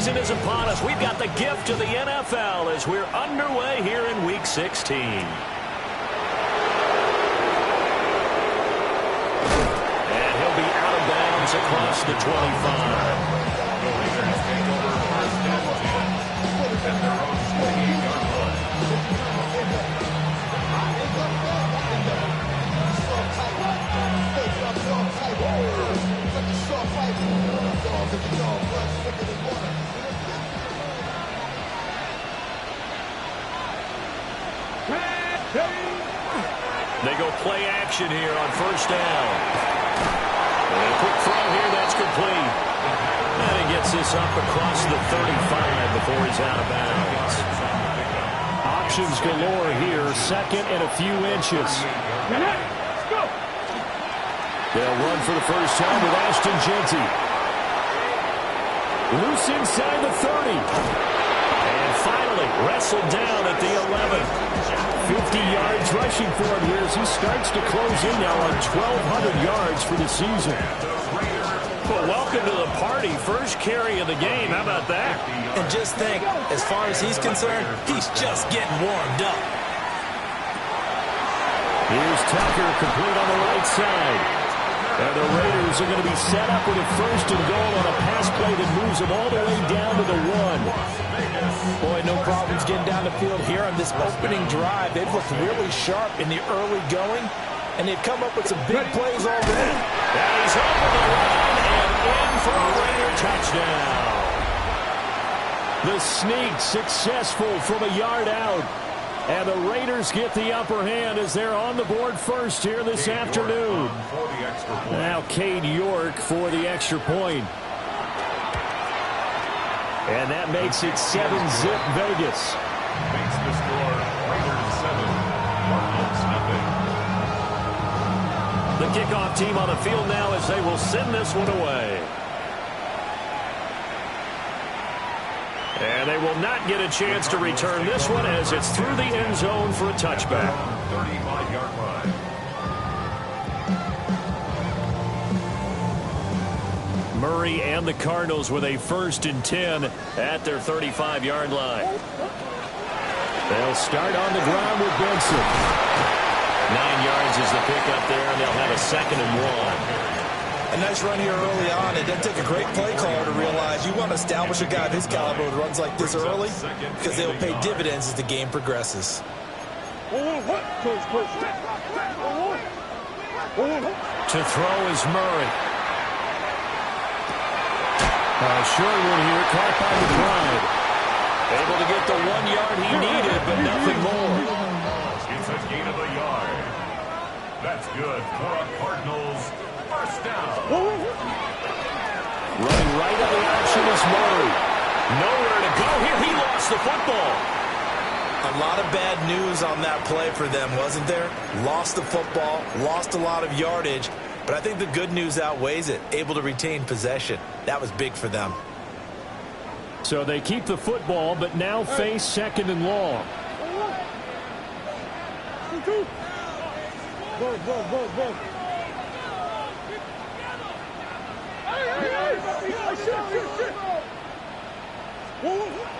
season is upon us. We've got the gift of the NFL as we're underway here in Week 16. And he'll be out of bounds across the 25. They go play action here on first down. And a quick throw here, that's complete. And he gets this up across the 35 before he's out of bounds. Options galore here, second and a few inches. They'll run for the first time with Ashton Jeanty. Loose inside the 30. And finally wrestled down at the 11. 50 yards rushing for him here as he starts to close in now on 1,200 yards for the season. Well, welcome to the party. First carry of the game. How about that? And just think, as far as he's concerned, he's just getting warmed up. Here's Tucker, complete on the right side. And the Raiders are going to be set up with a first and goal on a pass play that moves them all the way down to the 1. Boy, no problems getting down the field here on this opening drive. They've looked really sharp in the early going, and they've come up with some big plays already. And he's over the line and in for a Raider touchdown. The sneak successful from a yard out. And the Raiders get the upper hand as they're on the board first here this afternoon. Now Cade York for the extra point. And that makes it 7-zip Vegas. Makes the score Raiders 7, Cardinals nothing. The kickoff team on the field now as they will send this one away. And they will not get a chance to return this one as it's through the end zone for a touchback. 35-yard line. Murray and the Cardinals with a 1st and 10 at their 35-yard line. They'll start on the ground with Benson. 9 yards is the pickup there, and they'll have a 2nd and 1. A nice run here early on. It doesn't take a great play caller to realize you want to establish a guy of his caliber who runs like this early because they'll pay dividends as the game progresses. To throw is Murray. Short one here, caught by the drive. Able to get the 1 yard he needed, but nothing more. It's a gain of a yard. That's good for a Cardinals first down. Running right on the action is Murray. Nowhere to go here. He lost the football. A lot of bad news on that play for them, wasn't there? Lost the football, lost a lot of yardage, but I think the good news outweighs it. Able to retain possession. That was big for them. So they keep the football, but now face 2nd and long.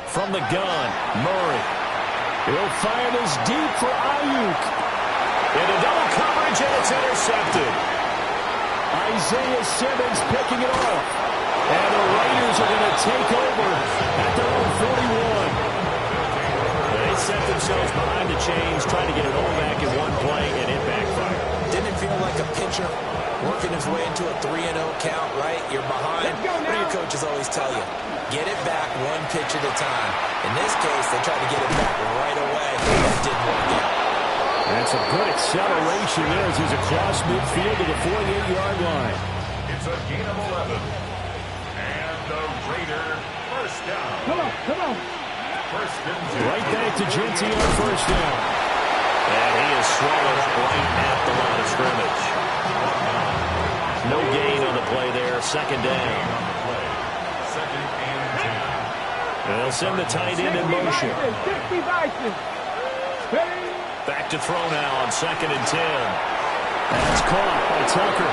From the gun, Murray. He'll fire this deep for Ayuk. Into double coverage, and it's intercepted. Isaiah Simmons picking it off. And the Raiders are going to take over at their own 41. They set themselves behind the chains, trying to get it all back in one play, and it backfired. Didn't it feel like a pitcher working his way into a 3-0 count, right? You're behind. What do your coaches always tell you? Get it back one pitch at a time. In this case, they tried to get it back right away. That didn't work out. That's a good acceleration there as he's across midfield to the 48-yard line. It's a gain of 11. And the Raider first down. Come on. First and 10. Right back to Jeanty on first down. And he is swallowed right at the line of scrimmage. No gain on the play there. 2nd down. Second and 10. And they'll send the tight end in motion. Back to throw now on 2nd and 10. That's caught by Tucker.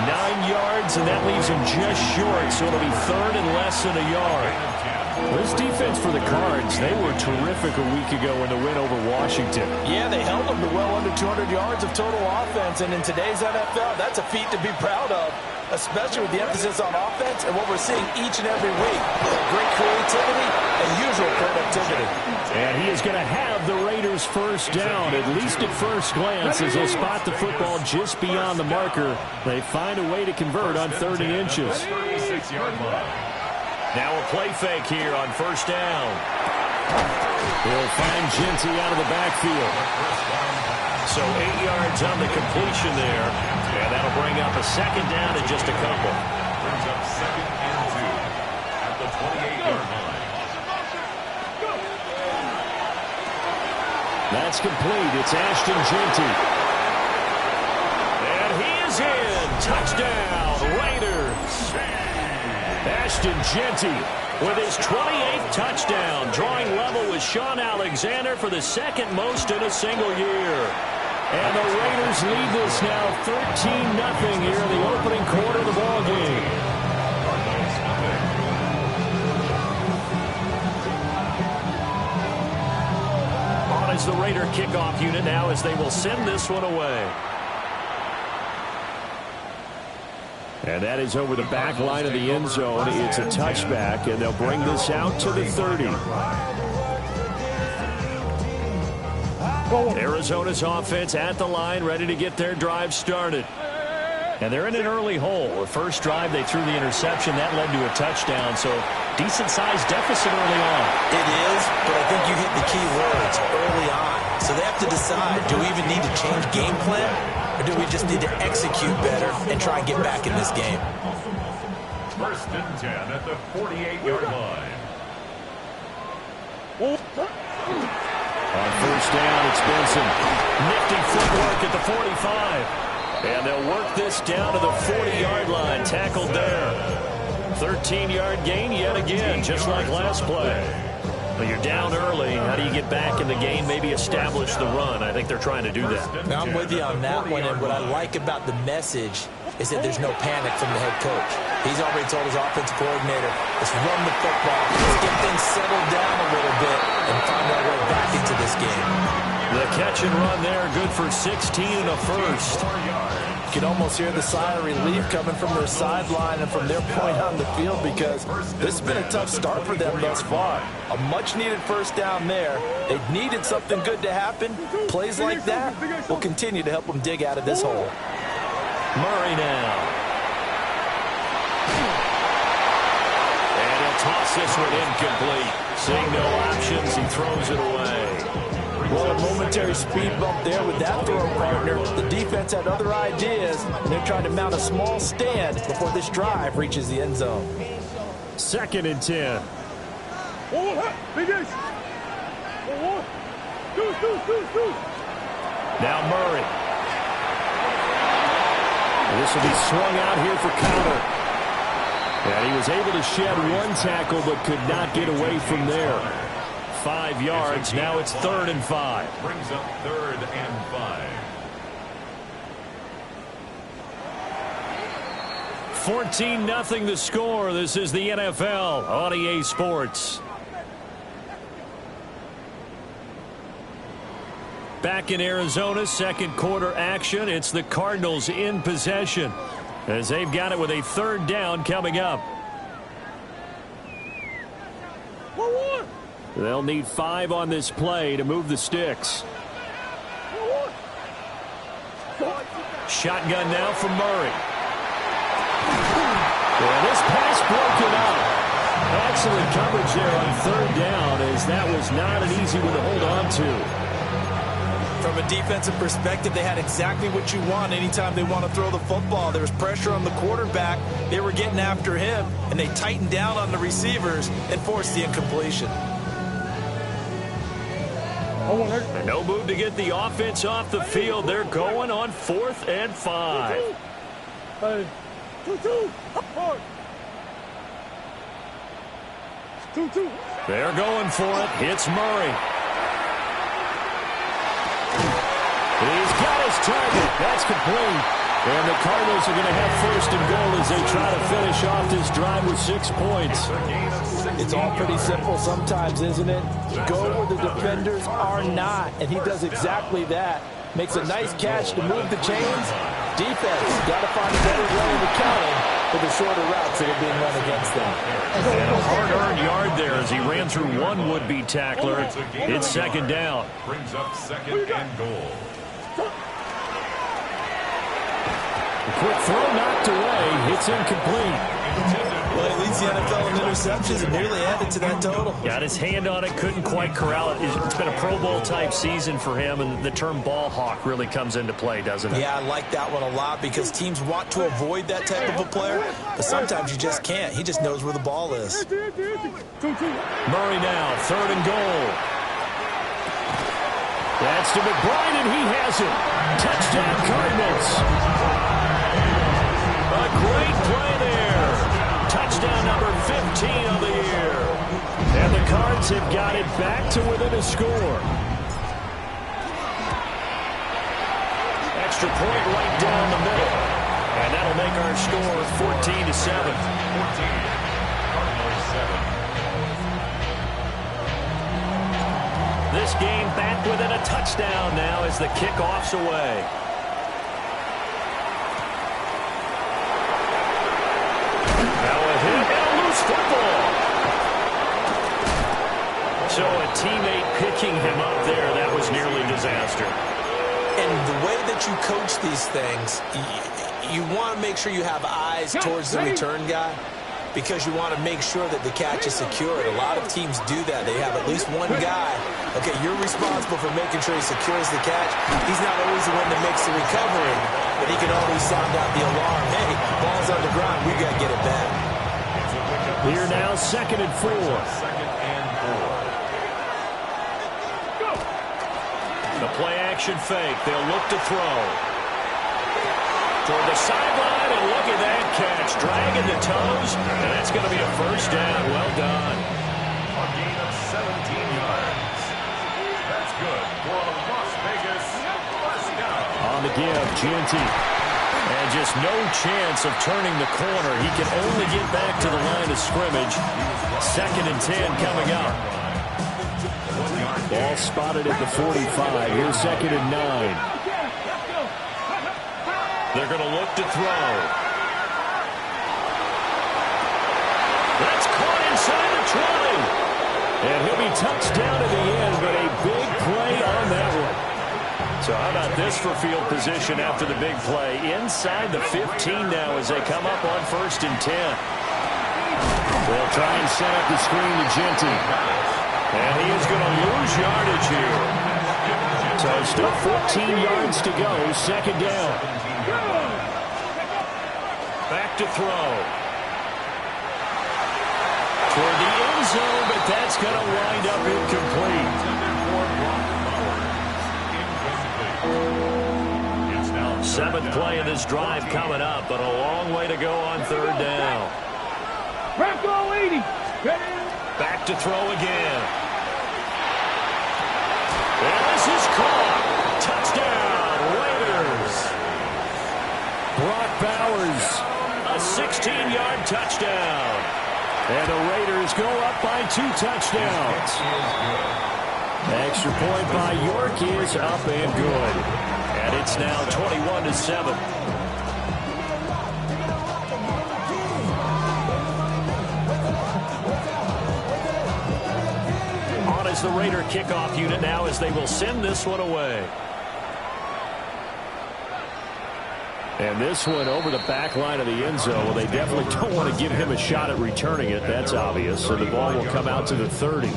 9 yards, and that leaves him just short, so it'll be third and less than a yard. This defense for the Cards, they were terrific a week ago in the win over Washington. Yeah, they held them to well under 200 yards of total offense, and in today's NFL, that's a feat to be proud of, especially with the emphasis on offense and what we're seeing each and every week. Great creativity and usual productivity. And he is going to have the Raiders first down, at least at first glance, as they'll spot the football just beyond the marker. They find a way to convert on 3rd and inches. 36-yard line. Now a play fake here on first down. He'll find Jeanty out of the backfield. So 8 yards on the completion there. And that'll bring up a second down and just a couple. Brings up 2nd and 2 at the 28-yard line. That's complete. It's Ashton Jeanty. And he is in. Touchdown, Raiders. Ashton Jeanty with his 28th touchdown, drawing level with Sean Alexander for the second most in a single year. And the Raiders lead this now 13-0 here in the opening quarter of the ball game. On is the Raider kickoff unit now as they will send this one away. And that is over the back line of the end zone. It's a touchback, and they'll bring this out to the 30. Arizona's offense at the line, ready to get their drive started. And they're in an early hole. The first drive, they threw the interception. That led to a touchdown, so decent-sized deficit early on. It is, but I think you hit the key words, early on. So they have to decide, do we even need to change game plan? Or do we just need to execute better and try and get back in this game? 1st and 10 at the 48-yard line. On first down, it's Benson. Nifty footwork at the 45. And they'll work this down to the 40-yard line. Tackled there. 13-yard gain yet again, just like last play. But you're down early. How do you get back in the game, maybe establish the run? I think they're trying to do that. Now, I'm with you on that one, and what I like about the message is that there's no panic from the head coach. He's already told his offensive coordinator, let's run the football, let's get things settled down a little bit and find our way back into this game. The catch and run there, good for 16 and a first. You can almost hear the sigh of relief coming from their sideline and from their point on the field because this has been a tough start for them thus far. A much-needed first down there. They've needed something good to happen. Plays like that will continue to help them dig out of this hole. Murray now. And he'll toss this one incomplete. Seeing no options, he throws it away. Well, a momentary speed bump there with that throw partner. The defense had other ideas, and they're trying to mount a small stand before this drive reaches the end zone. 2nd and 10. Now Murray. This will be swung out here for counter. And he was able to shed one tackle but could not get away from there. 5 yards. Now it's 3rd and 5. Brings up 3rd and 5. 14-0 the score. This is the NFL on EA Sports. Back in Arizona, 2nd quarter action. It's the Cardinals in possession as they've got it with a 3rd down coming up. They'll need 5 on this play to move the sticks. Shotgun now from Murray. And this pass broken up. Excellent coverage there on 3rd down as that was not an easy one to hold on to. From a defensive perspective, they had exactly what you want anytime they want to throw the football. There was pressure on the quarterback. They were getting after him, and they tightened down on the receivers and forced the incompletion. And no move to get the offense off the field. They're going on 4th and 5. They're going for it. Hits Murray. He's got his target. That's complete. And the Cardinals are going to have first and goal as they try to finish off this drive with 6 points. It's all pretty simple sometimes, isn't it? Go where the defenders are not, and he does exactly that. Makes a nice catch to move the chains. Defense got to find a better way to counter for the shorter routes that are being run against them. And a hard-earned yard there as he ran through one would-be tackler. It's second down. Brings up second and goal. A quick throw knocked away. It's incomplete. Well, he leads the NFL in interceptions and nearly added to that total. Got his hand on it, couldn't quite corral it. It's been a Pro Bowl-type season for him, and the term ball hawk really comes into play, doesn't it? Yeah, I like that one a lot because teams want to avoid that type of a player, but sometimes you just can't. He just knows where the ball is. Murray now, third and goal. That's to McBride, and he has it. Touchdown, Cardinals. A great play there. Touchdown number 15 of the year. And the Cards have got it back to within a score. Extra point right down the middle. And that'll make our score 14-7. 14. Cardinals 7. This game back within a touchdown now as the kickoff's away. Now a hit and a loose football. So a teammate picking him up there, that was nearly disaster. And the way that you coach these things, you want to make sure you have eyes towards the return guy because you want to make sure that the catch is secured. A lot of teams do that. They have at least one guy. Okay, you're responsible for making sure he secures the catch. He's not always the one that makes the recovery, but he can always sound out the alarm. Hey, ball's on the ground. We got to get it back. Here now, 2nd and 4. Second and 4. The play action fake. They'll look to throw. Toward the sideline, and look at that catch. Dragging the toes, and that's going to be a first down. Well done. A gain of 17 yards. That's good for a Las Vegas first down. On the give, Gianti. And just no chance of turning the corner. He can only get back to the line of scrimmage. 2nd and 10 coming up. Ball spotted at the 45. Here's 2nd and 9. They're going to look to throw. That's caught inside the 20. And he'll be touched down at the end, but a big play on that one. So how about this for field position after the big play? Inside the 15 now as they come up on 1st and 10. They'll try and set up the screen to Gianti. And he is going to lose yardage here. So still 14 yards to go, 2nd down. Back to throw. Toward the end zone, but that's going to wind up incomplete. 7th play of this drive coming up, but a long way to go on 3rd down. Back to throw again. And this is caught. Touchdown, Raiders. Brock Bowers, a 16-yard touchdown. And the Raiders go up by 2 touchdowns. Extra point by York is up and good. And it's now 21-7. On is the Raider kickoff unit now as they will send this one away. And this one over the back line of the end zone. Well, they definitely don't want to give him a shot at returning it. That's obvious. So the ball will come out to the 30.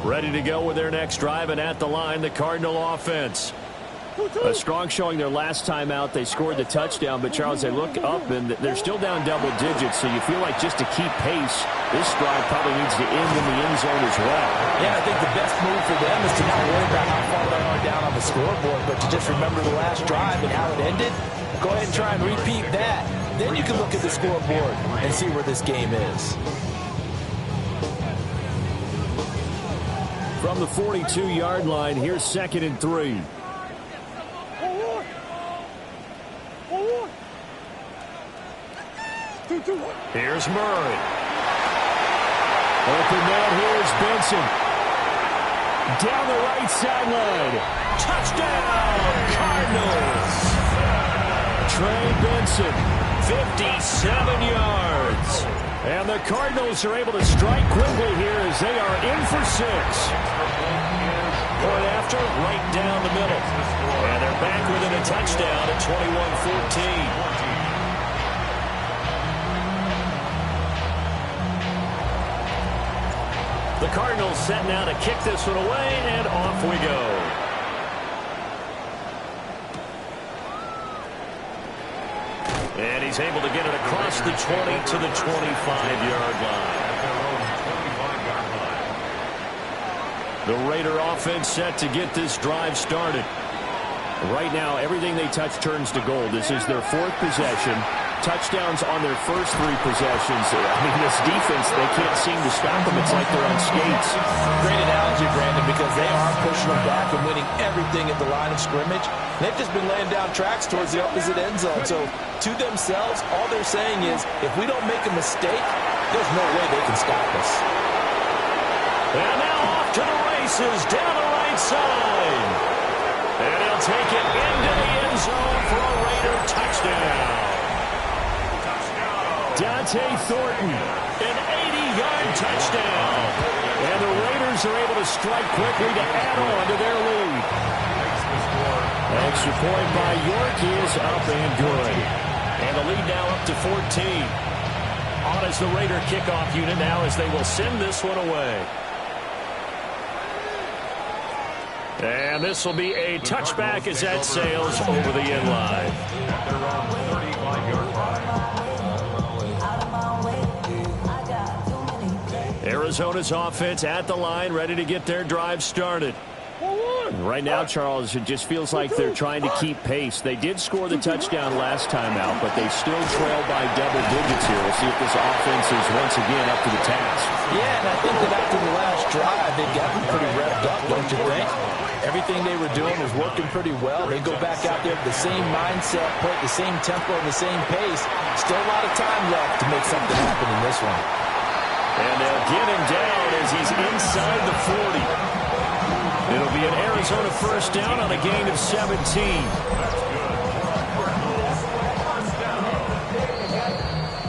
Ready to go with their next drive, and at the line, the Cardinal offense. A strong showing their last time out. They scored the touchdown, but Charles, they look up and they're still down double digits, so you feel like just to keep pace, this drive probably needs to end in the end zone as well. Yeah, I think the best move for them is to not worry about how far they are down on the scoreboard, but to just remember the last drive and how it ended. Go ahead and try and repeat that. Then you can look at the scoreboard and see where this game is. From the 42-yard line, here's 2nd and 3. Here's Murray. Open man, here's Benson. Down the right sideline. Touchdown, Cardinals. Trey Benson, 57 yards. And the Cardinals are able to strike quickly here as they are in for 6. Point after, right down the middle. And they're back within a touchdown at 21-14. The Cardinals set now to kick this one away, and off we go. And he's able to get it across the 20 to the 25-yard line. The Raider offense set to get this drive started. Right now, everything they touch turns to gold. This is their 4th possession. Touchdowns on their first 3 possessions. I mean, this defense, they can't seem to stop them. It's like they're on skates. Great analogy, Brandon, because they are pushing them back and winning everything at the line of scrimmage. They've just been laying down tracks towards the opposite end zone. So, to themselves, all they're saying is, if we don't make a mistake, there's no way they can stop us. And now off to the races down the right side. And he'll take it into the end zone for a Raider touchdown. Dante Thornton, an 80-yard touchdown. And the Raiders are able to strike quickly to add on to their lead. Extra point by York is up and good. And the lead now up to 14. On as the Raider kickoff unit now as they will send this one away. And this will be a touchback as that sails over the end line. At their own 35-yard line. Arizona's offense at the line, ready to get their drive started. Right now, Charles, it just feels like they're trying to keep pace. They did score the touchdown last time out, but they still trail by double digits here. We'll see if this offense is once again up to the task. Yeah, and I think that after the last drive, they've gotten pretty revved up, don't you think? Everything they were doing was working pretty well. They go back out there with the same mindset, play at the same tempo and the same pace. Still a lot of time left to make something happen in this one. And they'll get him down as he's inside the 40. It'll be an Arizona first down on a gain of 17. That's good. First down.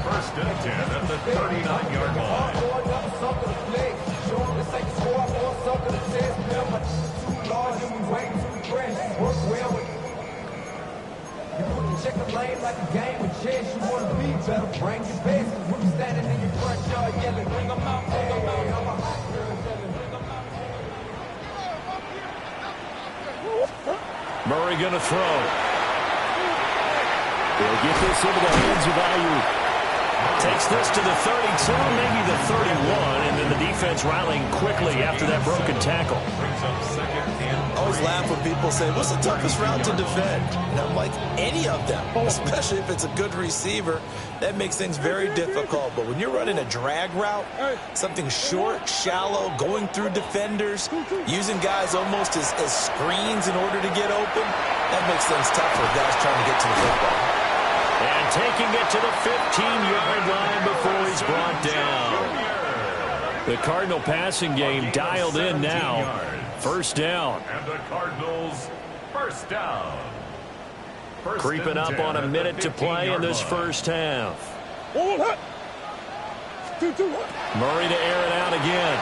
First and 10 at the 39-yard line. Check the lane like a game of chess. You want to be better, bring your best. When you standing in your front yard yelling, bring them out, bring them out. I'm a hot girl yelling, bring them out. Murray going to throw. They'll get this into the hands of Ayuk. Takes this to the 32, maybe the 31, and then the defense rallying quickly after that broken tackle. Brings up second and I always laugh when people say, what's the toughest route to defend? And I'm like, any of them, especially if it's a good receiver. That makes things very difficult. But when you're running a drag route, something short, shallow, going through defenders, using guys almost as screens in order to get open, that makes things tough for guys trying to get to the football. And taking it to the 15-yard line before he's brought down. The Cardinal passing game dialed in now. First down. And the Cardinals first down. First Creeping up on a minute to play in this first half. Murray to air it out again.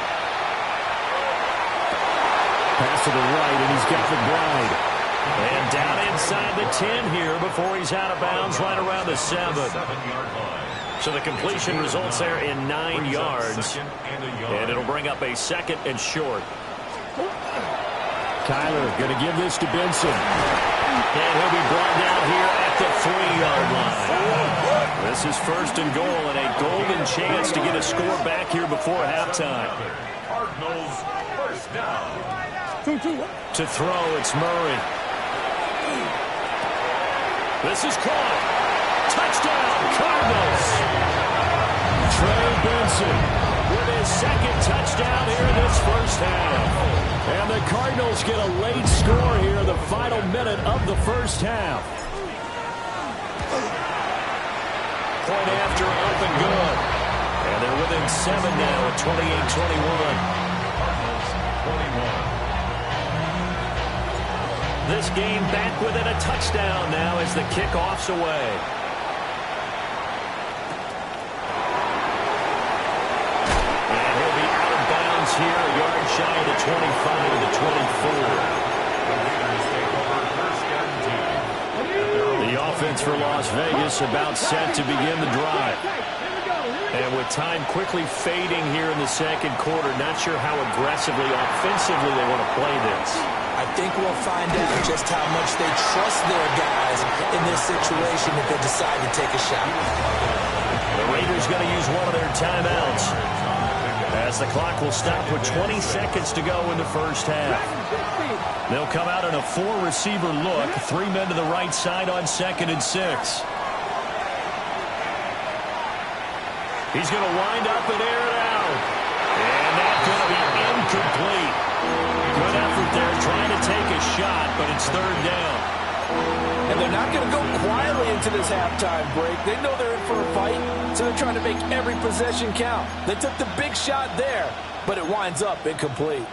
Pass to the right, and he's got the glide. And down inside the 10 here before he's out of bounds right around the 7. 7-yard line. So the completion results there in 9 yards. And it'll bring up a second and short. Kyler going to give this to Benson. And he'll be brought down here at the 3-yard line. This is first and goal and a golden chance to get a score back here before halftime. Cardinals first down. To throw, it's Murray. This is caught. Touchdown, Cardinals. Trey Benson. with his second touchdown here in this first half. And the Cardinals get a late score here in the final minute of the first half. Point after up and good. And they're within 7 now at 28-21. This game back within a touchdown now as the kickoff's away. And he'll be out of bounds here, a yard shy of the 25 to the 24. The offense for Las Vegas about set to begin the drive. And with time quickly fading here in the second quarter, not sure how aggressively, offensively they want to play this. I think we'll find out just how much they trust their guys in this situation if they decide to take a shot. The Raiders going to use one of their timeouts as the clock will stop with 20 seconds to go in the first half. They'll come out in a 4-receiver look, 3 men to the right side on 2nd and 6. He's going to wind up and air it out. And that's going to be incomplete. Good effort there trying to take a shot, but it's 3rd down. And they're not going to go quietly into this halftime break. They know they're in for a fight, so they're trying to make every possession count. They took the big shot there, but it winds up incomplete.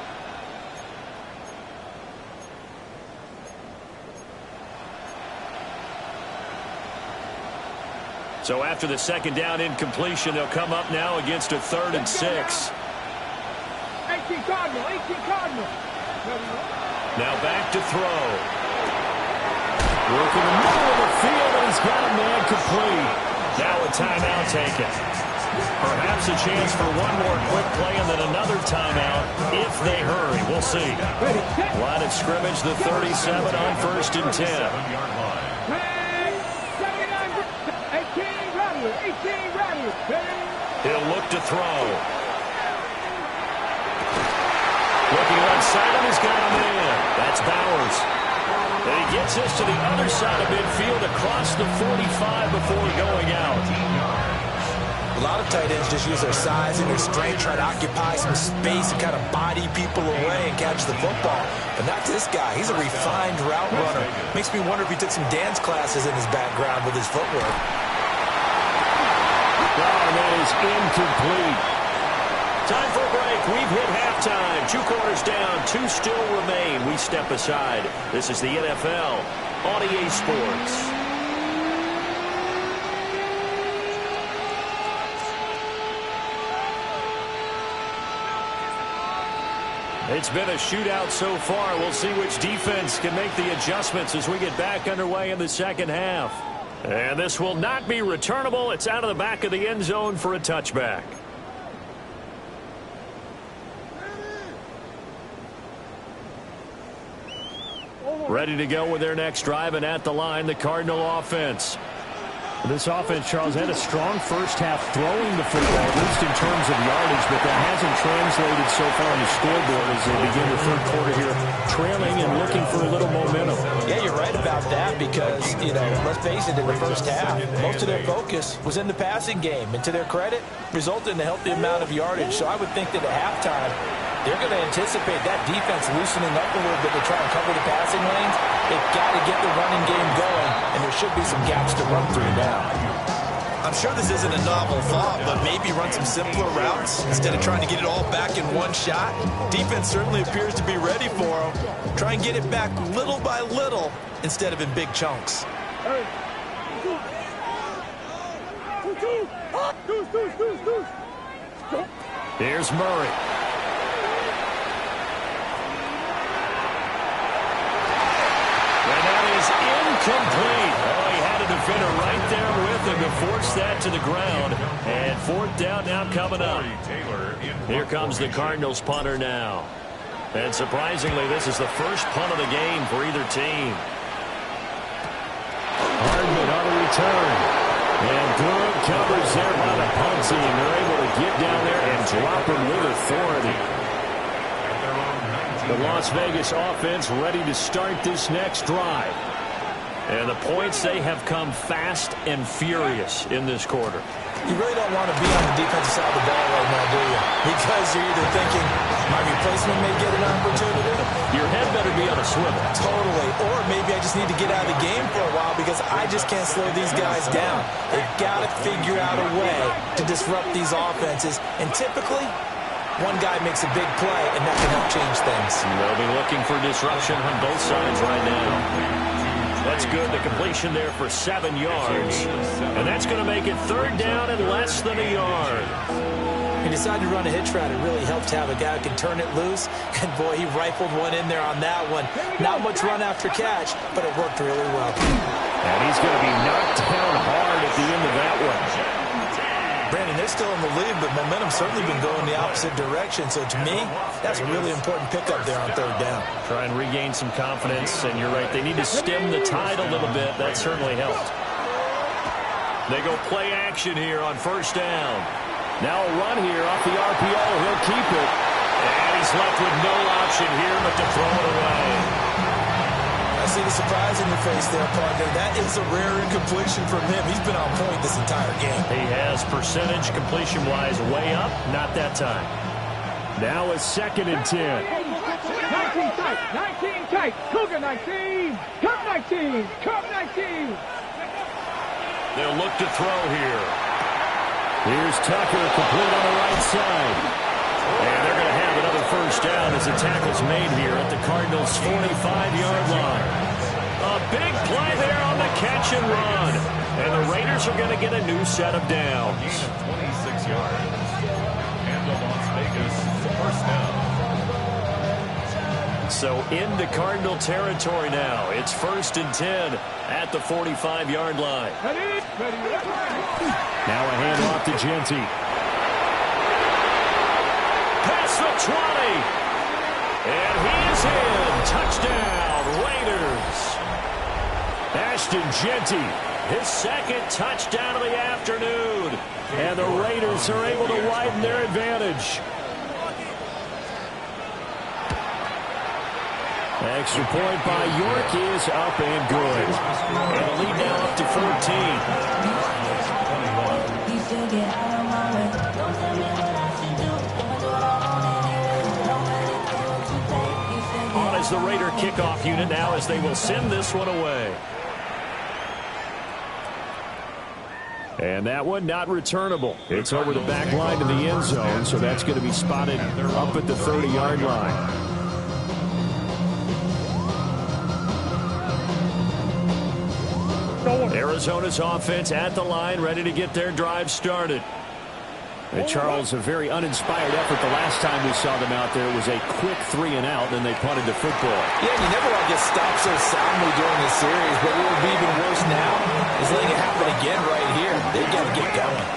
So after the 2nd down incompletion, they'll come up now against a 3rd and 6. 18 Cardinal, 18 Cardinal. Now back to throw. Working the middle of the field, and he's got a man complete. Now a timeout taken. Perhaps a chance for one more quick play and then another timeout if they hurry. We'll see. Line of scrimmage, the 37 on 1st and 10. 18 Rattler, 18 Rattler. He'll look to throw. Looking left side, and he's got him in. That's Bowers. And he gets this to the other side of midfield across the 45 before going out. A lot of tight ends just use their size and their strength, try to occupy some space and kind of body people away and catch the football. But not this guy. He's a refined route runner. Makes me wonder if he took some dance classes in his background with his footwork. Wow, that is incomplete. Time for a break. We've hit halftime. 2 quarters down, 2 still remain. We step aside. This is the NFL on EA Sports. It's been a shootout so far. We'll see which defense can make the adjustments as we get back underway in the second half. And this will not be returnable. It's out of the back of the end zone for a touchback. Ready to go with their next drive, and at the line, the Cardinal offense. This offense, Charles, had a strong first half throwing the football, at least in terms of yardage, but that hasn't translated so far on the scoreboard as they begin the 3rd quarter here, trailing and looking for a little momentum. Yeah, you're right about that because, let's face it, in the first half, most of their focus was in the passing game. And to their credit, resulted in a healthy amount of yardage. So I would think that at halftime, they're going to anticipate that defense loosening up a little bit to try and cover the passing lanes. They've got to get the running game going, and there should be some gaps to run through now. I'm sure this isn't a novel thought, but maybe run some simpler routes instead of trying to get it all back in one shot. Defense certainly appears to be ready for them. Try and get it back little by little instead of in big chunks. Here's Murray. And that is incomplete. Oh, he had a defender right there with him to force that to the ground. And 4th down now coming up. Here comes the Cardinals punter now. And surprisingly, this is the first punt of the game for either team. Hardman on the return. And good covers there by the punt team. They're able to get down there and drop him with authority. The Las Vegas offense ready to start this next drive. And the points, they have come fast and furious in this quarter. You really don't want to be on the defensive side of the ball right now, do you? replacement may get an opportunity. Your head better be on a swivel. Totally. Or maybe I just need to get out of the game for a while because I just can't slow these guys down. They've got to figure out a way to disrupt these offenses. And typically, one guy makes a big play, and that can help change things. They'll be looking for disruption on both sides right now. That's good. The completion there for 7 yards. And that's going to make it 3rd down and less than a yard. He decided to run a hitch route. It really helped to have a guy who can turn it loose. And, boy, he rifled one in there on that one. Not much run after catch, but it worked really well. And he's going to be knocked down hard at the end of that one. Brandon, they're still in the lead, but momentum's certainly been going the opposite direction. So, to me, that's a really important pickup there on 3rd down. Try and regain some confidence, and you're right. They need to stem the tide a little bit. That certainly helped. They go play action here on 1st down. Now a run here off the RPO. He'll keep it. And he's left with no option here but to throw it away. I see the surprise in your face there, partner. That is a rare incompletion from him. He's been on point this entire game. He has percentage completion-wise way up. Not that time. Now a 2nd and 10. 19 tight, 19 tight, Cougar 19, Cup 19, Cup 19. They'll look to throw here. Here's Tucker, complete on the right side. And they're going to have another 1st down as the tackle's made here at the Cardinals' 45-yard line. A big play there on the catch and run. And the Raiders are going to get a new set of downs. 26 yards. And the Las Vegas 1st down. So into Cardinal territory now. It's 1st and 10 at the 45-yard line. Now a handoff to Genty. Past the 20. And he is in. Touchdown, Raiders. Ashton Genty, his 2nd touchdown of the afternoon. And the Raiders are able to widen their advantage. Extra point by York is up and good. And the lead now up to 14. On as the Raider kickoff unit now as they will send this one away. And that one not returnable. It's over the back line to the end zone, so that's going to be spotted up at the 30-yard line. Arizona's offense at the line, ready to get their drive started. And Charles, a very uninspired effort the last time we saw them out there. It was a quick 3 and out, then they punted the football. Yeah, and you never want to get stopped so soundly during this series, but what will be even worse now is letting it happen again right here. They've got to get going.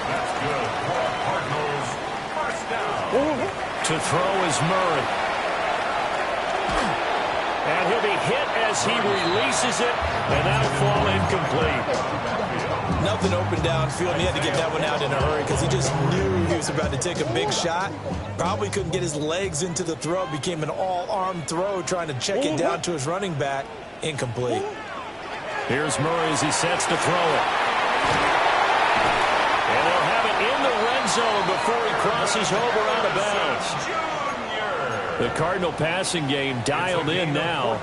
That's good for Cardinals. 1st down. To throw is Murray. And he'll be hit as he releases it, and that'll fall incomplete. Nothing open downfield, and he had to get that one out in a hurry because he just knew he was about to take a big shot. Probably couldn't get his legs into the throw. Became an all-arm throw trying to check it down to his running back. Incomplete. Here's Murray as he sets to throw it. And they'll have it in the red zone before he crosses over out of bounds. The Cardinal passing game dialed in now.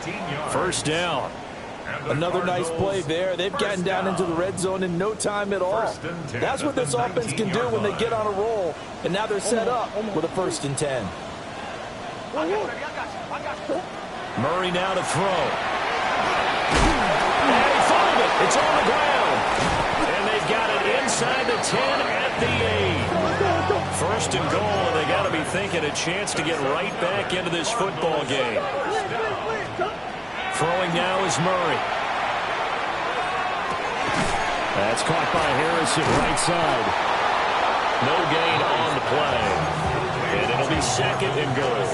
1st down. Another nice play there. They've gotten down into the red zone in no time at all. That's what this offense can do when they get on a roll. And now they're set up with a 1st and 10. Murray now to throw. And he fouled it. It's on the ground. And they've got it inside the 10 at the 8. 1st and goal, and they got to be thinking a chance to get right back into this football game. Throwing now is Murray. That's caught by Harrison right side. No gain on the play. And it'll be 2nd and goal.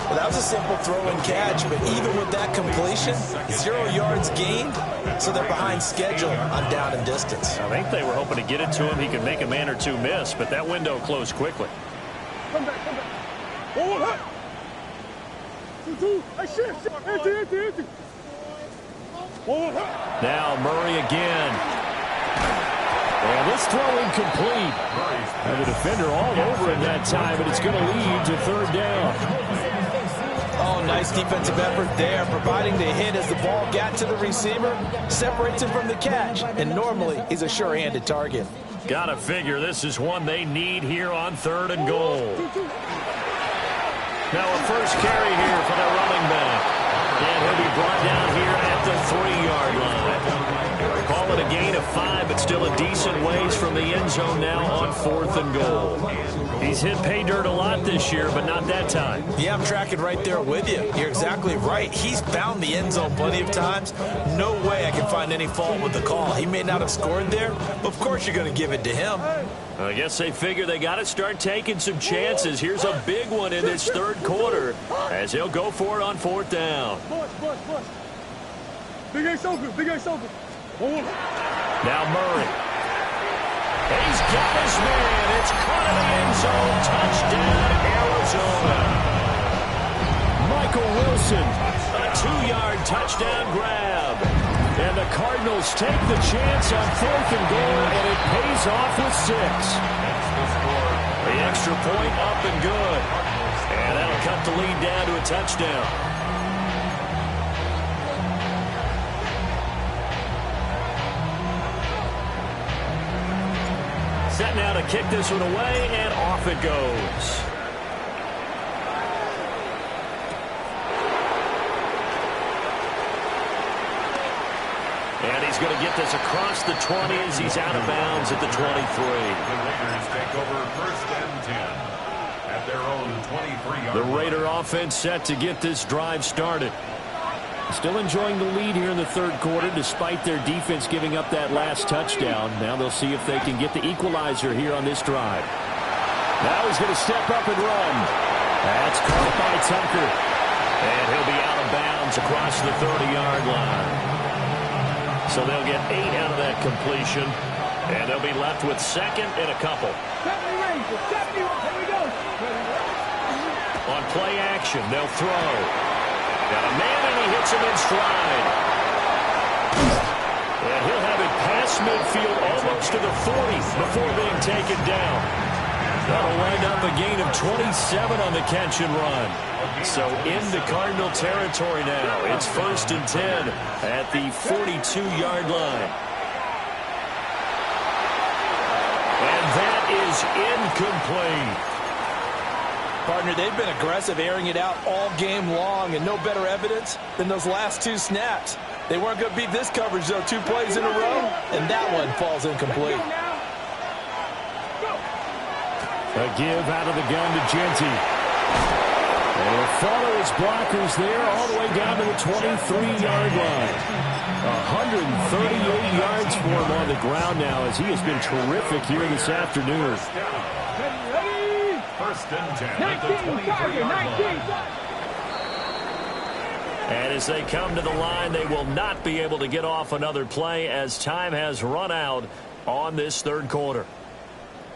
Well, that was a simple throw and catch, but even with that completion, 0 yards gained, so they're behind schedule on down and distance. I think they were hoping to get it to him. He could make a man or two miss, but that window closed quickly. Come back, come back. Forward, Now Murray again. And this throw incomplete. And the defender all over it that time, but it's going to lead to third down. Oh, nice defensive effort there, providing the hit as the ball got to the receiver, separates him from the catch, and normally he's a sure-handed target. Gotta figure this is one they need here on 3rd and goal. Now a first carry here for the running back. And he'll be brought down here at the 3-yard line. Call it a gain of 5, but still a decent ways from the end zone now on 4th and goal. He's hit pay dirt a lot this year, but not that time. Yeah, I'm tracking right there with you. You're exactly right. He's found the end zone plenty of times. No way I can find any fault with the call. He may not have scored there, but of course you're going to give it to him. I guess they figure they got to start taking some chances. Here's a big one in this 3rd quarter as he'll go for it on 4th down. Big Ace open, Big Ace open. Now Murray. He's got his man. It's caught in the end zone. Touchdown, Arizona. Michael Wilson, a 2-yard touchdown grab. And the Cardinals take the chance on 4th and goal, and it pays off with 6. The extra point up and good. And that'll cut the lead down to a touchdown. Set now to kick this one away, and off it goes. And he's going to get this across the 20 as he's out of bounds at the 23. The Raiders take over 1st and 10 at their own 23-yard line. The Raider offense set to get this drive started. Still enjoying the lead here in the 3rd quarter despite their defense giving up that last touchdown. Now they'll see if they can get the equalizer here on this drive. Now he's going to step up and run. That's caught by Tucker. And he'll be out of bounds across the 30-yard line. So they'll get 8 out of that completion. And they'll be left with 2nd and a couple. On play action, they'll throw. Got a man, and he hits him in stride. And he'll have it past midfield almost to the 40 before being taken down. That'll wind up a gain of 27 on the catch and run. So into Cardinal territory now. It's 1st and 10 at the 42-yard line. And that is incomplete. Partner, they've been aggressive, airing it out all game long, and no better evidence than those last 2 snaps. They weren't going to beat this coverage, though, 2 plays in a row, and that one falls incomplete. A give out of the gun to Genty. And he'll follow his blockers there all the way down to the 23-yard line. 138 yards for him on the ground now as he has been terrific here this afternoon. 1st and 10 at the 23-yard line. And as they come to the line, they will not be able to get off another play as time has run out on this 3rd quarter.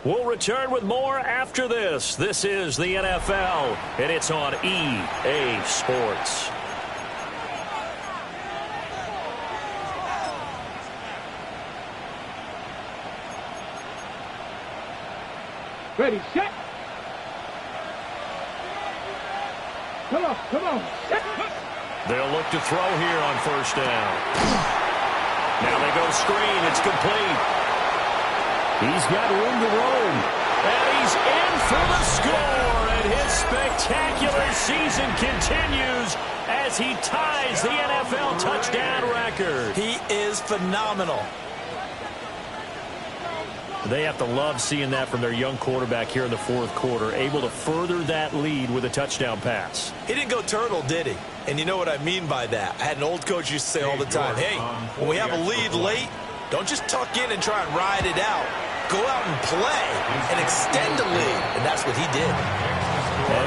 We'll return with more after this. This is the NFL, and it's on EA Sports. Ready, set. Come on, come on. Set. They'll look to throw here on 1st down. Now they go screen. It's complete. He's got room to roam. And he's in for the score. And his spectacular season continues as he ties the NFL touchdown record. He is phenomenal. They have to love seeing that from their young quarterback here in the 4th quarter, able to further that lead with a touchdown pass. He didn't go turtle, did he? And you know what I mean by that. I had an old coach used to say all the time, hey, when we have a lead late, don't just tuck in and try and ride it out. Go out and play and extend the lead. And that's what he did.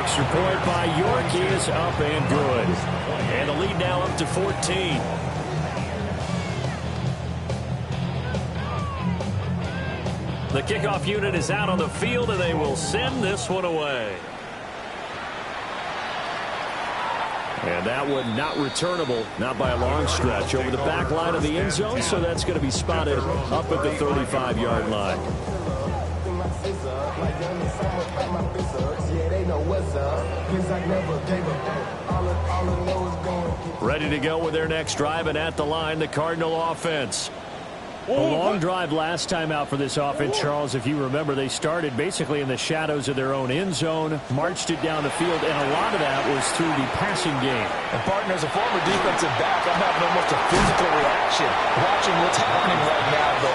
Extra point by York is up and good. And the lead now up to 14. The kickoff unit is out on the field, and they will send this one away. And that one not returnable, not by a long stretch, over the back line of the end zone, so that's going to be spotted up at the 35-yard line. Ready to go with their next drive, and at the line, the Cardinal offense. A long drive last time out for this offense, Charles. If you remember, they started basically in the shadows of their own end zone, marched it down the field, and a lot of that was through the passing game. And, partner, as a former defensive back, I'm having almost a physical reaction watching what's happening right now. But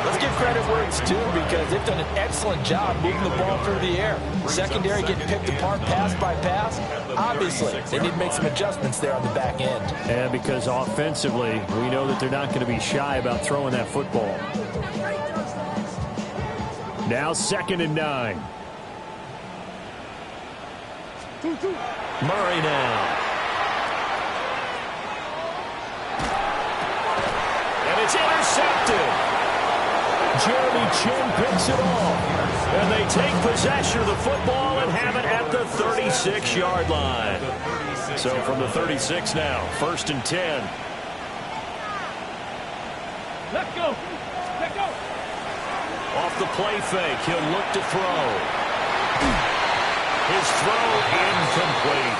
let's give credit where it's due, because they've done an excellent job moving the ball through the air. Secondary getting picked apart pass by pass. Obviously, they need to make some adjustments there on the back end. And because offensively, we know that they're not going to be shy about throwing that football. Now 2nd and 9. Murray now. And it's intercepted. Jeremy Chinn picks it off. And they take possession of the football and have it at the 36-yard line. So from the 36 now, 1st and 10. Let's go. Let's go. Off the play fake, he'll look to throw. His throw incomplete.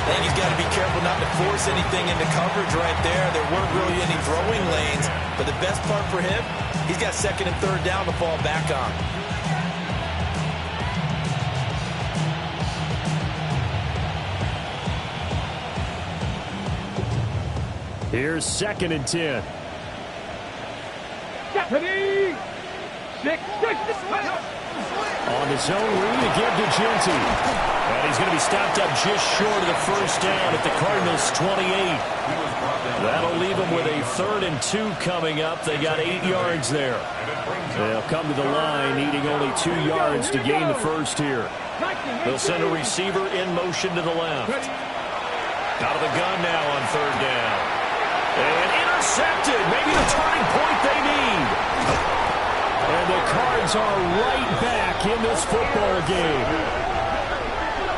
I think he's got to be careful not to force anything into coverage right there. There weren't really any throwing lanes, but the best part for him, he's got 2nd and 3rd down to fall back on. Here's 2nd and 10. Ready. 6. On the zone read again to Jeanty. And he's going to be stopped up just short of the 1st down at the Cardinals' 28. That'll leave them with a 3rd and 2 coming up. They got 8 yards there. They'll come to the line, needing only 2 yards to gain the 1st here. They'll send a receiver in motion to the left. Out of the gun now on 3rd down. And intercepted. Maybe the turning point they need. And the Cards are right back in this football game.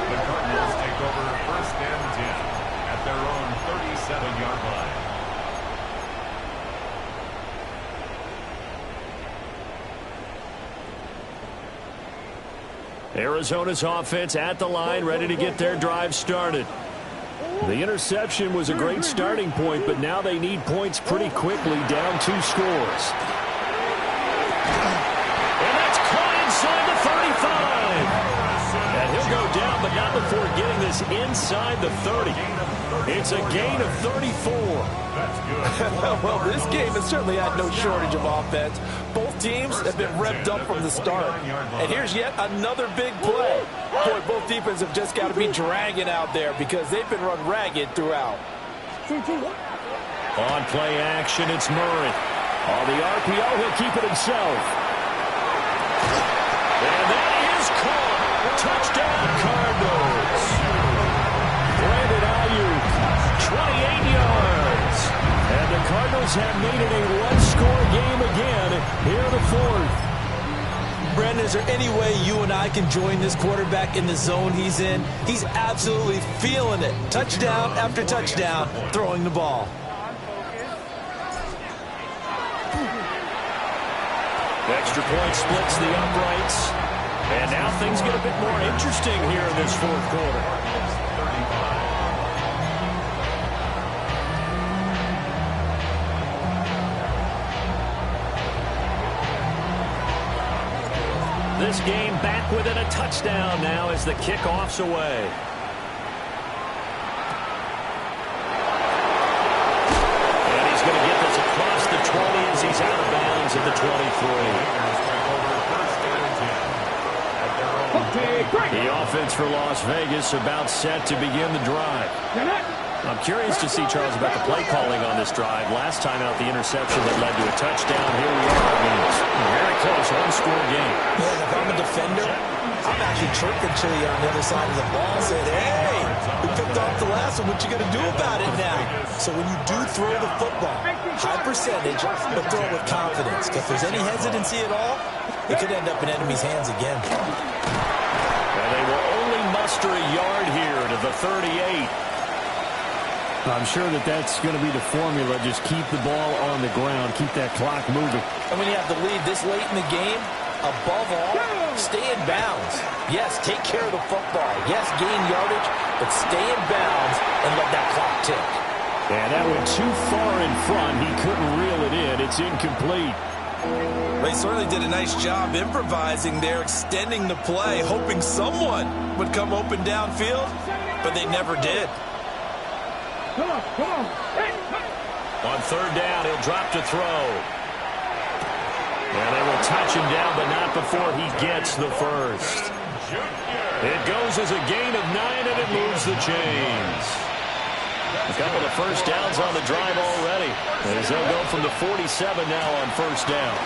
The Cardinals take over 1st and 10 at their own 37-yard line. Arizona's offense at the line, ready to get their drive started. The interception was a great starting point, but now they need points pretty quickly, down 2 scores. And that's caught inside the 35. And he'll go down, but not before getting this inside the 30. It's a gain of 34. Well, this game has certainly had no shortage of offense. Both teams have been revved up from the start. And here's yet another big play. Boy, both defenses have just got to be dragging out there because they've been run ragged throughout. On play action, it's Murray. On the RPO, he'll keep it himself. And that is caught. Touchdown, Cardinals. Brandon Ayuk, 28 yards. And the Cardinals have made it a one-score game again here in the 4th. Brandon, is there any way you and I can join this quarterback in the zone he's in? He's absolutely feeling it. Touchdown after touchdown, throwing the ball. Extra point splits the uprights. And now things get a bit more interesting here in this 4th quarter. This game back within a touchdown now as the kickoff's away. And he's going to get this across the 20 as he's out of bounds at the 23. The offense for Las Vegas about set to begin the drive. I'm curious to see, Charles, about the play calling on this drive. Last time out, the interception that led to a touchdown. Here we are. I mean, it's very close, one-score game. Yeah, if I'm a defender, I'm actually chirping Chili on the other side of the ball and saying, hey, we picked off the last one. What you going to do about it now? So when you do throw the football, high percentage, but throw it with confidence. Because if there's any hesitancy at all, it could end up in enemy's hands again. And they will only muster a yard here to the 38. I'm sure that that's going to be the formula. Just keep the ball on the ground. Keep that clock moving. And when you have the lead this late in the game, above all, stay in bounds. Yes, take care of the football. Yes, gain yardage, but stay in bounds and let that clock tick. And that went too far in front. He couldn't reel it in. It's incomplete. They certainly did a nice job improvising there, extending the play, hoping someone would come open downfield, but they never did. Come on. Hey. On third down, he'll drop to throw. And they will touch him down, but not before he gets the first. It goes as a gain of 9, and it moves the chains. A couple of first downs on the drive already. As they'll go from the 47 now on first down.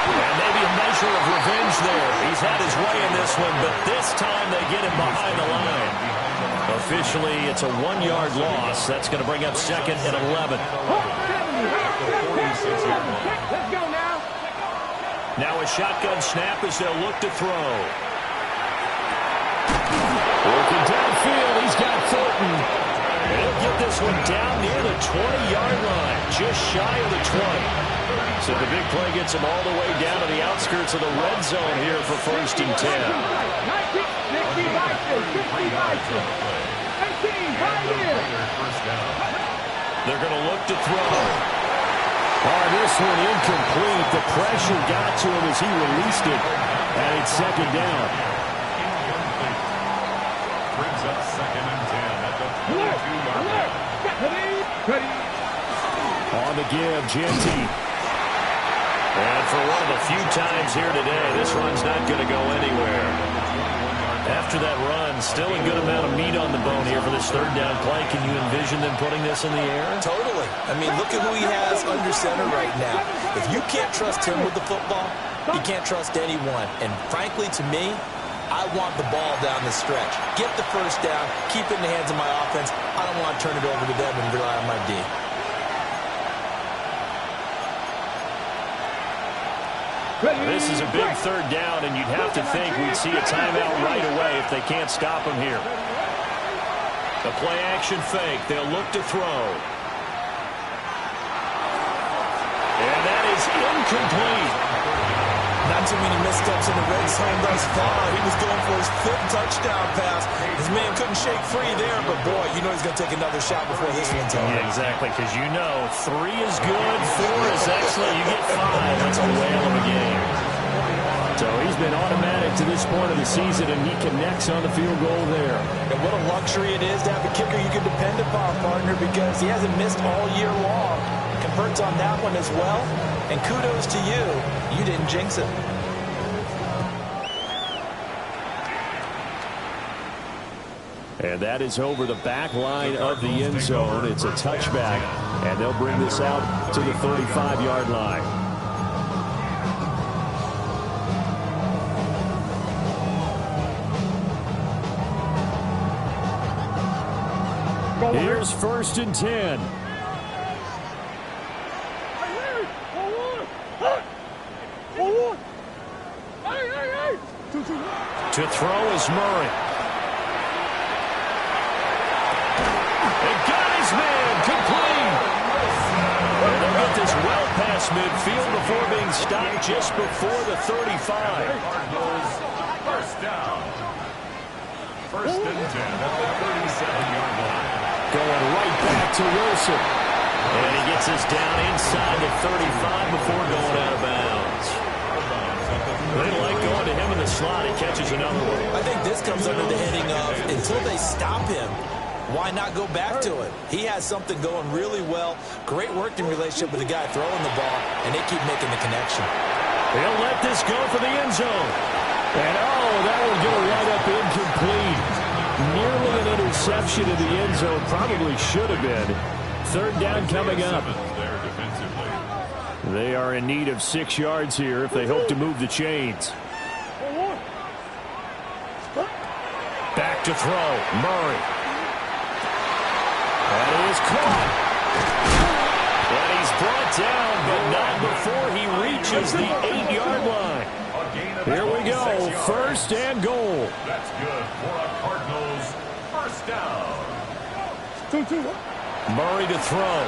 And maybe a measure of revenge there. He's had his way in this one, but this time they get him behind the line. Officially, it's a 1-yard loss. That's going to bring up second and 11. Let's go now. Now a shotgun snap as they'll look to throw. Working downfield, he's got Thornton. He'll get this one down near the 20-yard line, just shy of the 20. So the big play gets him all the way down to the outskirts of the red zone here for first and 10. They're going to look to throw. Oh, this one incomplete. The pressure got to him as he released it. And it's second down. Brings up second and 10 at the 22-yard line. On the give, Jeanty. And for one of the few times here today, this run's not going to go anywhere. After that run, still a good amount of meat on the bone here for this third down play. Can you envision them putting this in the air? Totally. I mean, look at who he has under center right now. If you can't trust him with the football, you can't trust anyone. And frankly, to me, I want the ball down the stretch. Get the first down, keep it in the hands of my offense. I don't want to turn it over to them and rely on my D. This is a big third down, and you'd have to think we'd see a timeout right away if they can't stop him here. The play-action fake. They'll look to throw. And that is incomplete. Not too many missteps in the red zone thus far. He was going for his 5th touchdown pass. His man couldn't shake free there, but boy, you know he's going to take another shot before this one's over. Yeah, exactly, because you know 3 is good, 4 is excellent. You get 5. That's a whale of a game. So he's been automatic to this point of the season, and he connects on the field goal there. And what a luxury it is to have a kicker you can depend upon, partner, because he hasn't missed all year long. Converts on that one as well. And kudos to you. You didn't jinx it. And that is over the back line of the end zone. It's a touchback, and they'll bring this out to the 35-yard line. Here's first and 10. To throw is Murray. And got his man complete. And they'll get this well past midfield before being stopped just before the 35. First down. First and 10 at the 37-yard line. Going right back to Wilson. And he gets this down inside the 35 before going out of bounds. They like going to him in the slot. He catches another one. I think this comes under the heading of until they stop him, why not go back to it? He has something going really well. Great working relationship with the guy throwing the ball, and they keep making the connection. He'll let this go for the end zone. And that will go right up incomplete. Nearly an interception in the end zone. Probably should have been. Third down coming up. They are in need of 6 yards here if they hope to move the chains. Back to throw. Murray. That is caught. And he's brought down, but not before he reaches the 8-yard line. Here we go. First and goal. That's good for a Cardinals first down. Murray to throw.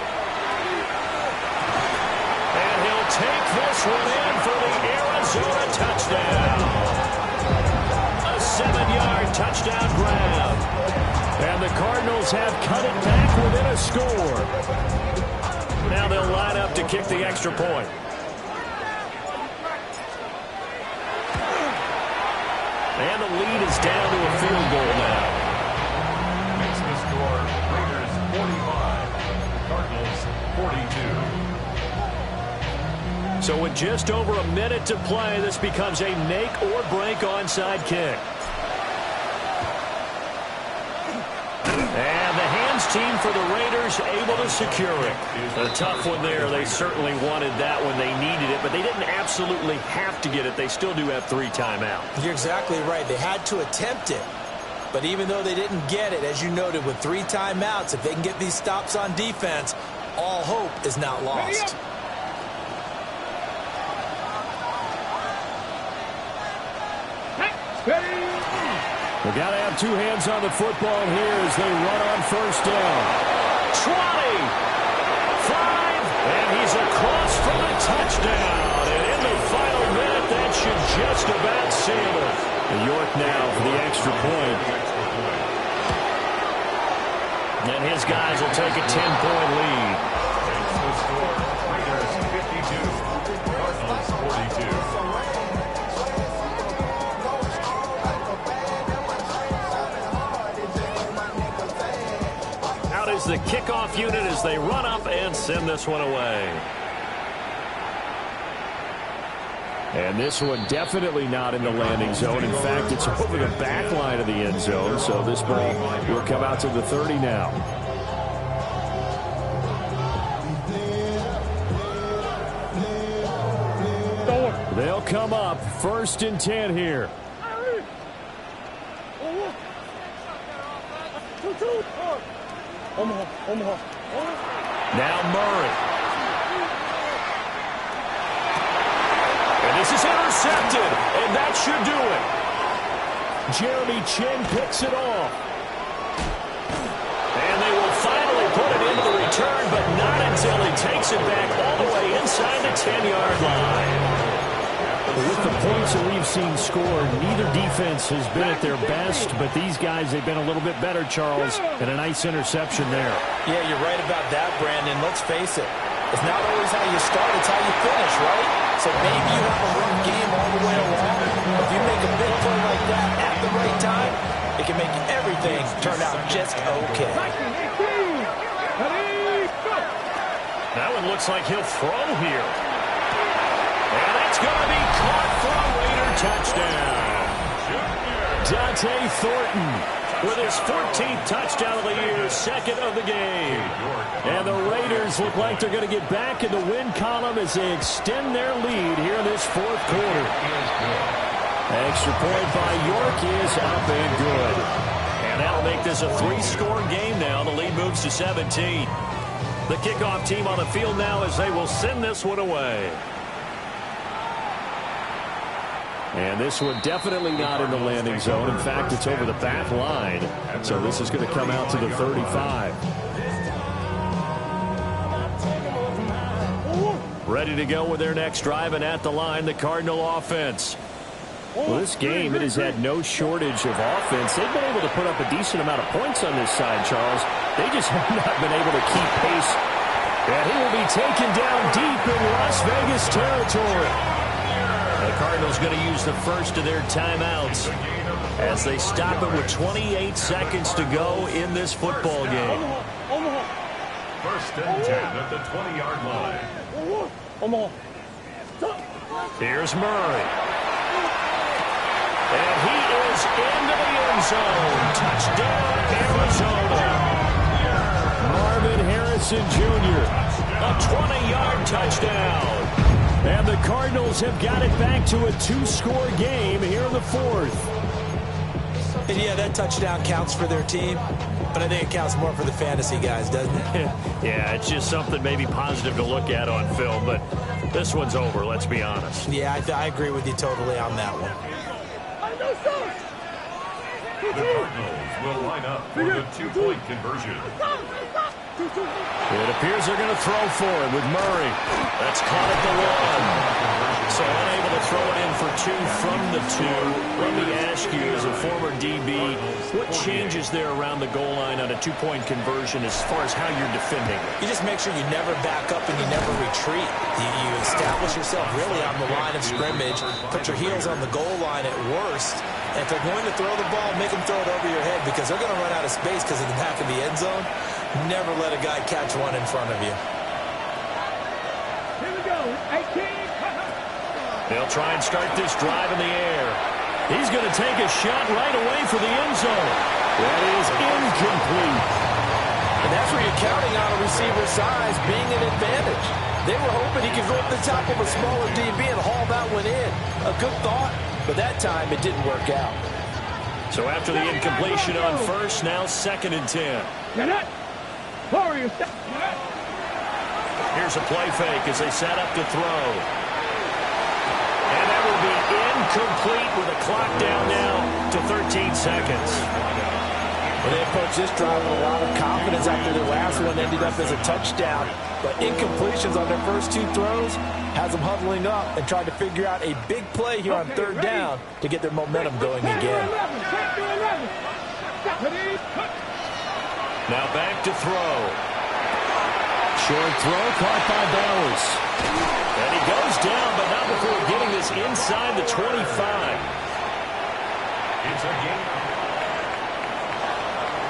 And he'll take this one in for the Arizona touchdown. A 7-yard touchdown grab. And the Cardinals have cut it back within a score. Now they'll line up to kick the extra point. And the lead is down to a field goal now. Makes the score Raiders 45, Cardinals 42. So with just over a minute to play, this becomes a make or break onside kick. And the hands team for the Raiders able to secure it. A tough one there. They certainly wanted that when they needed it, but they didn't absolutely have to get it. They still do have 3 timeouts. You're exactly right. They had to attempt it. But even though they didn't get it, as you noted, with 3 timeouts, if they can get these stops on defense, all hope is not lost. We've got to have 2 hands on the football here as they run on first down. 20, 5, and he's across for the touchdown. And in the final minute, that should just about seal it. York now for the extra point. And his guys will take a 10-point lead. The score Raiders 52, Cardinals 42. Is the kickoff unit as they run up and send this one away. And this one definitely not in the landing zone. In fact, it's over the back line of the end zone, so this ball will come out to the 30 now. They'll come up 1st and 10 here. Now Murray. And this is intercepted, and that should do it. Jeremy Chinn picks it off. And they will finally put it into the return, but not until he takes it back all the way inside the 10-yard line. With the points that we've seen scored, neither defense has been at their best, but these guys, they've been a little bit better, Charles, and a nice interception there. Yeah, you're right about that, Brandon. Let's face it. It's not always how you start, it's how you finish, right? So maybe you have a rough game all the way along. If you make a big play like that at the right time, it can make everything turn out just okay. That one looks like he'll throw here. And it's going to be caught for a Raider touchdown. Dante Thornton with his 14th touchdown of the year, 2nd of the game. And the Raiders look like they're going to get back in the win column as they extend their lead here in this 4th quarter. Extra point by York is up and good. And that'll make this a 3-score game now. The lead moves to 17. The kickoff team on the field now as they will send this one away. And this one definitely not in the landing zone. In fact, it's over the back line. So this is going to come out to the 35. Ready to go with their next drive, and at the line, the Cardinal offense. Well, this game, it has had no shortage of offense. They've been able to put up a decent amount of points on this side, Charles. They just have not been able to keep pace. And he will be taken down deep in Las Vegas territory. The Cardinals going to use the first of their timeouts as they stop it with 28 seconds to go in this football game. 1st and 10 at the 20-yard line. Here's Murray. And he is into the end zone. Touchdown, Arizona. Marvin Harrison Jr. A 20-yard touchdown. And the Cardinals have got it back to a 2-score game here in the 4th. And yeah, that touchdown counts for their team, but I think it counts more for the fantasy guys, doesn't it? Yeah, it's just something maybe positive to look at on film, but this one's over, let's be honest. Yeah, I agree with you totally on that one. The Cardinals will line up for the two-point conversion. It appears they're going to throw for it with Murray. That's caught at the 1. So unable to throw it in for 2 from the 2. Let me ask you, as a former DB, what changes there around the goal line on a two-point conversion as far as how you're defending? You just make sure you never back up and you never retreat. You establish yourself really on the line of scrimmage, put your heels on the goal line at worst, and if they're going to throw the ball, make them throw it over your head because they're going to run out of space because of the back of the end zone. Never let a guy catch one in front of you. Here we go. 18. They'll try and start this drive in the air. He's going to take a shot right away for the end zone. That is incomplete. And that's where you're counting on a receiver's size being an advantage. They were hoping he could go up the top of a smaller DB and haul that one in. A good thought, but that time it didn't work out. So after the incompletion on first, now 2nd and 10. Get it. Warriors. Here's a play fake as they set up to throw. And that will be incomplete with a clock down now to 13 seconds. Well, they approached this drive with a lot of confidence after their last one ended up as a touchdown. But incompletions on their first 2 throws has them huddling up and trying to figure out a big play here on 3rd down to get their momentum going again. Now back to throw. Short throw caught by Bowers. And he goes down, but not before getting this inside the 25. It's a game.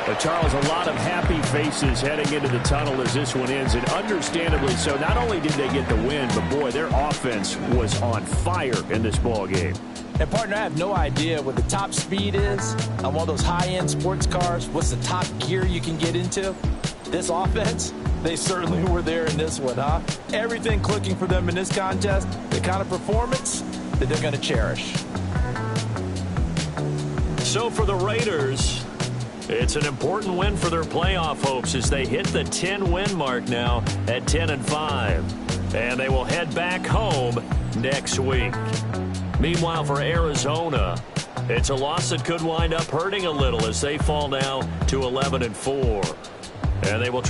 But Charles, a lot of happy faces heading into the tunnel as this one ends, and understandably so. Not only did they get the win, but boy, their offense was on fire in this ball game. And, partner, I have no idea what the top speed is on one of those high-end sports cars. What's the top gear you can get into? This offense, they certainly were there in this one, huh? Everything clicking for them in this contest, the kind of performance that they're going to cherish. So for the Raiders, it's an important win for their playoff hopes as they hit the 10-win mark now at 10-5. And they will head back home next week. Meanwhile, for Arizona, it's a loss that could wind up hurting a little as they fall now to 11-4. And they will try